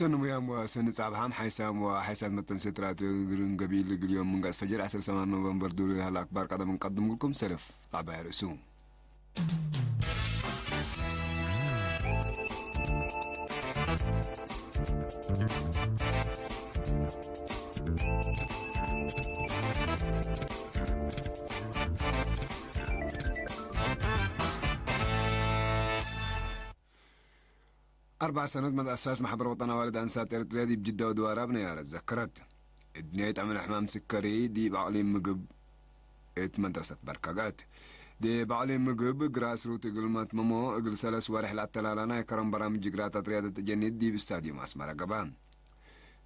سنم يام وسن صعبهم حيسام وحيسات متن سترات قبيل اليوم من قاس فجر 10 نوفمبر دول هالأخبار قدم نقدم لكم سلف طابع رسوم 4 سنوات من أساس محبر وطن والد أنسات إرتريا دي بجدة ودوارا بنيارة تذكرت الدنيا تعمل حمام سكري دي بعلي مقب مدرسة بركاقات دي بعلي مقب جراس روت قلمات ممو اقل سلس وارح الاتلالانا يكرم برامج جراتات رياضة تجنيد دي باستاديوم أسمر قبان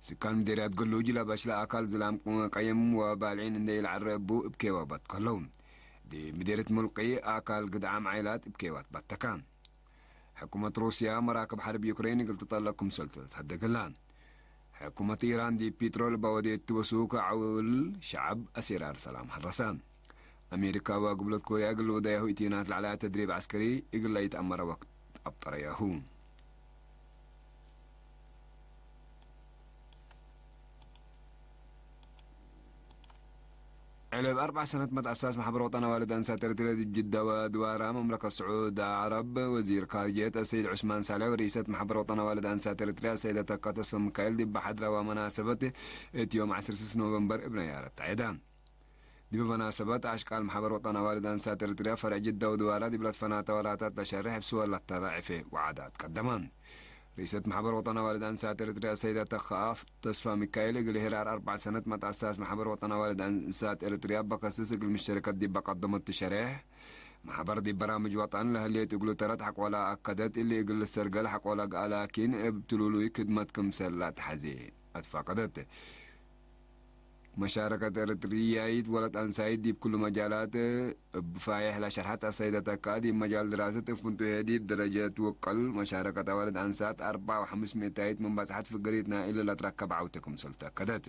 سكان مديريات قلو جلا باشلا أكال زلام قيم وبالعين اندي العربو بكيوابات كلهم دي مديرة ملقي أكال قدعام عائلات بكيوات باتكان حكومة روسيا مراكب حرب يوكرين قلت تطلقكم سلطة هدقلان حكومة إيران دي بيترول بودية توسوك عول شعب أسيرار سلام حرسان أمريكا وقبلت كوريا قلوا دايهو إتينات على تدريب عسكري يقل لا يتأمر وقت أبطر ياهو على 4 سنوات مد أساس محبر وطن والد أنسات إرتريا بجدة ودوارا مملكة السعود عرب وزير خارجية السيد عثمان سالع ورئيسة محبر وطن والد أنسات إرتريا السيدة تقاطس ميكائيل دي بحضرة ومناسبة يوم 10 نوفمبر ابن يارة عيدان دي بمناسبة أشكال محبر وطن والد أنسات إرتريا فرع جدة ودوارا دي بلد فناتا ولاتات تشرح بسوى للتضاعفة وعادات قدمان رئيسة محبر وطن والد أنسات إرتريا السيدة تخاف تصفى ميكائيل قل هرار 4 سنوات مت أساس محبر وطن والد أنسات إرتريا بقصص قل مشتركات دي بقدمت تشريح محبر دي برامج وطن لها اللي تقولوا ترى حق ولا أكدت اللي يقول السرقل حق ولا لكن ابتلولوا خدمتكم سلات حزي أتفقدت مشاركة إرتريا ولد أنسايد دي بكل مجالات بفايح لشرحات السيدة تكادي مجال دراسة فنتو هدي بدرجات وقل مشاركة ولد أنسات 4 و500 من بسحات في قريتنا إلا لا تركب عوتكم سلطة كدات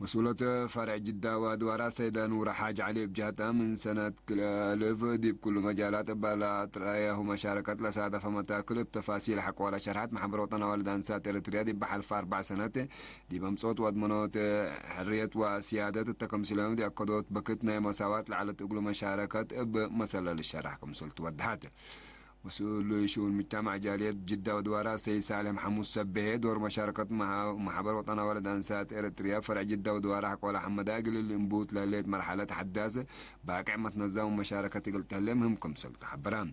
مسؤولة فرع جدة ودوارا سيدة نور حاج علي بجهتها من سنة 1000 دي بكل مجالات بلا ترايه مشاركة لسادة فمتاكل بتفاصيل حق ولا شرحات محبر وطن والد أنسات إرتريا دي بحلف 4 سنوات دي بمصوت وضمنوت حرية وسيادة التكمسلهم دي أكدوت بكتنا مساواة لعلى تقول مشاركة بمسألة للشرح كمسلت ودهات مسؤول شؤون المجتمع جالية جدة ودوارا سي سالم حموس سبه دور مشاركة محبر وطن والد أنسات إرتريا فرع جدة ودوارا حق ولا حمد أقل الانبوت لليت مرحلة حداثة باقع متنظم مشاركة قلت لهم كمسلت حبران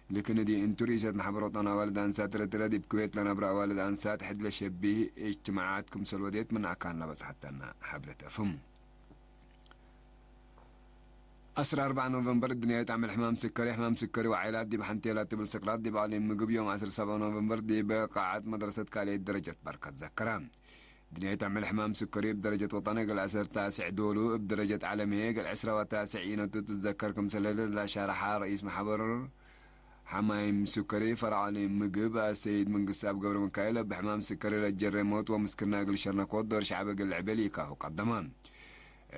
لكن دي انتو رئيسة محبر وطن والد أنسات إرتريا دي بكويت لنبرا والد أنسات حد لشبيه اجتماعات كمسل وديت من أكان لبس حتى أنا حبرة أفهم 4 نوفمبر الدنيا تعمل حمام سكري وعائلات دي بحنتيلات تبل سكرات دي بعلم مقب يوم 7 نوفمبر دي بقاعة مدرسة كالية درجة بركة ذكران الدنيا تعمل حمام سكري بدرجة وطني قل 10 دولو بدرجة عالمية قل 10 عينة تتذكركم سلالة لا شارحها رئيس محبر حمام سكري فرع مقب السيد من قصاب قبر مكايلة بحمام سكري للجرموت ومسكرنا قل شرنكوت دور شعب قل عبالي كاهو قدمان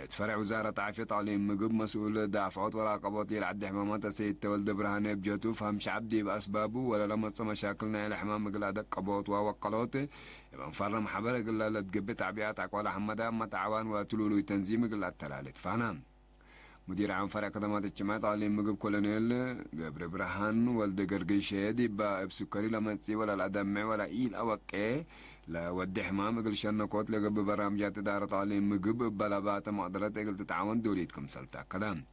فرع وزارة عافية تعليم مقب مسؤول دافعات وراقبات يلعب حمامات السيد تولد برهانة بجاتو فهم شعب دي بأسبابه ولا لما مشاكلنا إلى حمام مقل هذا قبوت ووقلات يبقى مفرم حبر قل لا تقبل تعبيات أقوال حمدا ما تعوان وتلولو تنظيم قل التلالت فانا مدير عام فرع خدمات الاجتماع تعليم مقب كولونيل قبر برهان ولد قرقيشة دي بسكري لما تسي ولا الأدمع ولا إيل أوكي لا ودي حمام قل شرنكوت لقب برامجات إدارة تعليم مقب بلابات مقدرات قل تتعاون دوليتكم سلطة كلام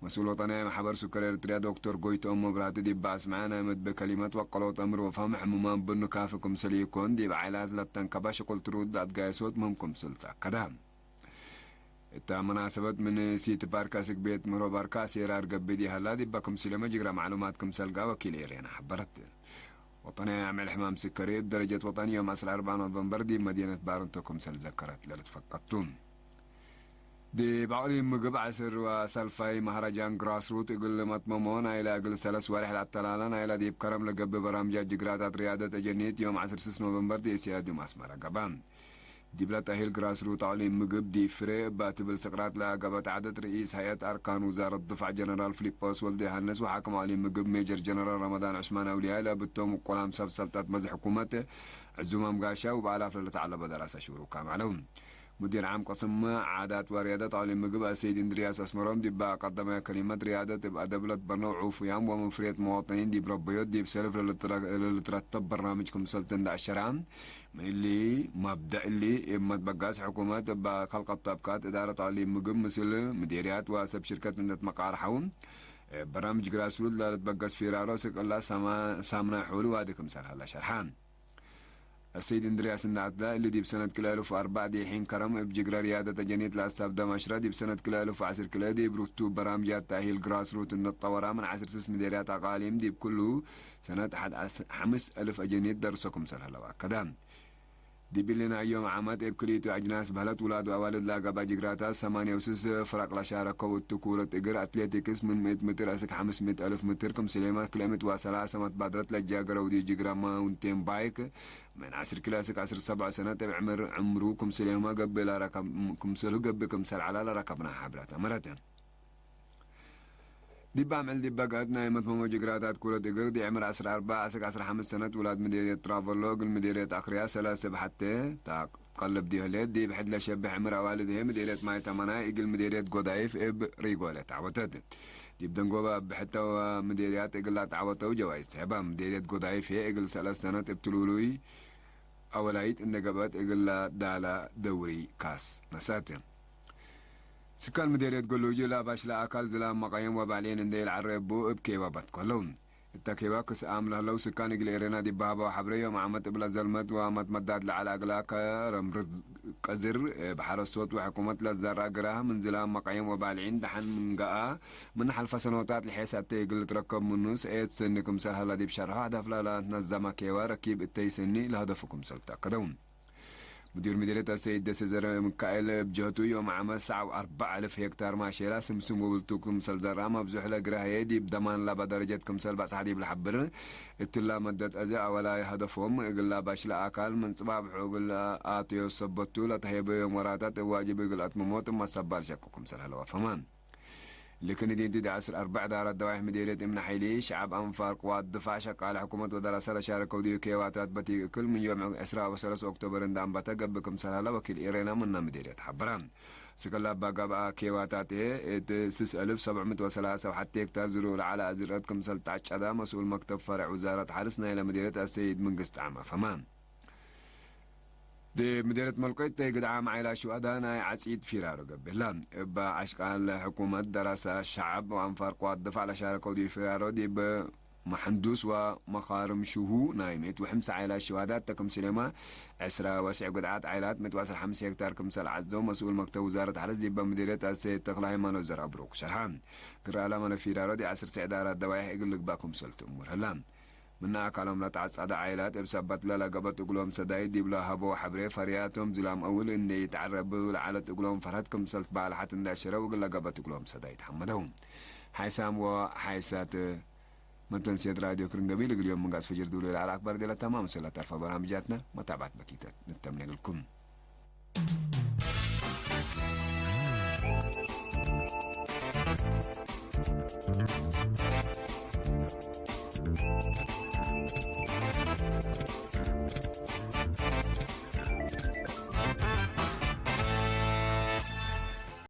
مسؤول وطني محبر سكري إرتريا دكتور قويت براتو دي باس معانا مد بكلمات وقلوت أمر وفهم حمومان بنو كافكم سليكون دي بعائلات لبتنكباش قلت رود أتقايسوت مهمكم سلطة كلام تا مناسبة من سيت باركاسك بيت مرو باركاس يرار قبدي هلا دي باكم سلمة جرى معلوماتكم سلقا وكيل إيرينا حبرت وطني عمل حمام سكري بدرجة وطنية يوم 4 نوفمبر دي مدينة بارنتوكم سلذكرت للتفقدتون دي بعولي مقب 10 وسلفاي مهرجان جراس روت يقول مطممون إلى أقل 3 ورحلة التلالان إلى دي بكرم لقب برامجات جقراتات رياضة جنيت يوم 10 نوفمبر دي سياد يوم أسمر قبان دي بلا تأهيل جراس روت علي مجب دي فري باتبل سقرات لعقبة عدد رئيس هيئة أركان وزارة الدفاع جنرال فيليبوس ولدي هانس وحاكم علي مجب ميجر جنرال رمضان عثمان أولياء لابتهم وقلام سب سلطات مزح حكومته عزومة مقاشا وبعلاف للتعلى بدراسة شروع كام عليهم مدير عام قسم عادات وريادات علي مجب السيد اندرياس اسمرهم دي بقى قدم كلمة ريادة تبقى دبلت برنوع وفيام ومفرية مواطنين دي بربيوت دي بسلف للترتب برنامجكم سلطن دع الشرعام من اللي مبدأ اللي إما تبقاس حكومات بخلق الطبقات إدارة علي مجب مثل مديريات واسب شركات ندت مقار حوم برامج جراسرود لا تبقاس في راسك الله سامنا حولي وهذيكم سر هلا شرحان السيد اندرياس النعتلا اللي دي بسنة كلا 1004 دي حين كرم بجقرا ريادة جنيت لأساب دمشرة دي بسنة كلا 1010 كلا دي بروتو برامجات تأهيل جراس روت النطورة من 10 سس مديريات أقاليم دي بكله سنة 5,000 أجنيت درسكم سر هلا وكذا دي بلنا يوم عمد بكليتو أجناس بهلت ولاد وأوالد لاقا باجقراتا 8 وسس فرق لشاركة والتكورة إقر أتليتيكس من 100 متر أسك 500 ألف متر كم سليمات كلمت واسلاسة متبادرت لجاقرة ودي جقرا ماونتين بايك من 10 كلاسك 10 7 سنة عمرو كم سليمة قبل ركب كم سلو قبل كم سل على ركبنا حبرات مرتين دي بعمل دي بقعدنا يمت موجي قراتات كورة إقر دي عمر 10 أسك 5 سنة ولاد مديرية ترافلوغ المديرية أخريا سلاسة حتى تقلب دي هليت دي بحد لا شبه عمر والده مديرية ماي تمانا إقل مديرية قضايف إب ريقولة تعوتت دي بدنقوبة بحتى مديريات إقل لا تعوتة وجوايز سحبها مديرية قضايف هي إقل 3 سنة ابتلولوي أولايت إنقابات إقل لا دالا دوري كاس نساتين سكان مديرية قلوجي لا باش لا أكل زلام مقايم وبعلين انديل عربو ابكيبا باتكلون التكيبا كس آمله لو سكان إقليرنا دي بابا وحبرية ومعمت إبلا زلمت ومت مداد لعلى أقلاك رمرز قزر بحر الصوت وحكومة لزار أقراها من زلام مقايم وبعلين دحن من قاء من حلفة سنوات لحيسات تيقل تركب من نوس ايت سنكم سهلا دي بشرها هدف لا تنزم كيوا ركيب التي سني لهدفكم سلطة قدوم مدير مديرية السيد سيزر مكايل بجهته يوم عمل 4,000 هكتار ماشيلا سمسم وبلتوكم سلزر ما بزحلة قراهي دي بدمان لا بدرجتكم سلبا صحدي بالحبر اتلا مدت أزا ولا هدفهم إقلا باش لا أكل من صباب حقول آتيو صبتو لا تهيبو يوم وراتات واجب إقل أتمموت ما صبال شككم سلهلا وفمان لكن دي 4 دارات دواعي مديرية امن حيلي شعب أنفار قوات دفاع شق على حكومة ودراسة شاركوا ديو كيواتات بتي كل من يوم 10 أكتوبر اندام بتا قبكم سلالة وكيل إيرينا منا مديرية حبران سكلا باقا كيواتات سس 1703 وحتى هكتار زرور على أزراتكم سلطعش أدا مسؤول مكتب فرع وزارة حرسنا إلى مديرية السيد منقست عامة فمان دي مديرة ملقيت قد عام عيلا شو أدانا عسيد فيرارو قبلان إبا عشقان لحكومة دراسة الشعب وأنفار قوات دفع لشاركو دي فيرارو دي بمحندوس ومخارم شهو نايمت وحمس عيلا شهادات تكم سينما 10 وسع قدعات عيلات متواصل 5 هكتار كمسال عزدو مسؤول مكتب وزارة حرس دي بمديرية السيد تخلاهي مانو زر أبروك شرحان قرأ لما فيرارو دي 10 سعدارات دوايح يقول لك باكم سلت أمور هلان منها كلام لا تعصد عائلات بسبت لا قبت تقولهم سدايد دي بلا هبو حبري فرياتهم زلام أول إن يتعربوا على تقولهم فرهتكم سلت بعد حتى ندشروا وقلا قبت تقولهم سدايد حمدهم حيسام وحيسات من تنسيد راديو كرنجبيل اليوم من قاس فجر دولي على أكبر دي تمام سلا تعرف برامجاتنا متابعة بكيتات نتمنى لكم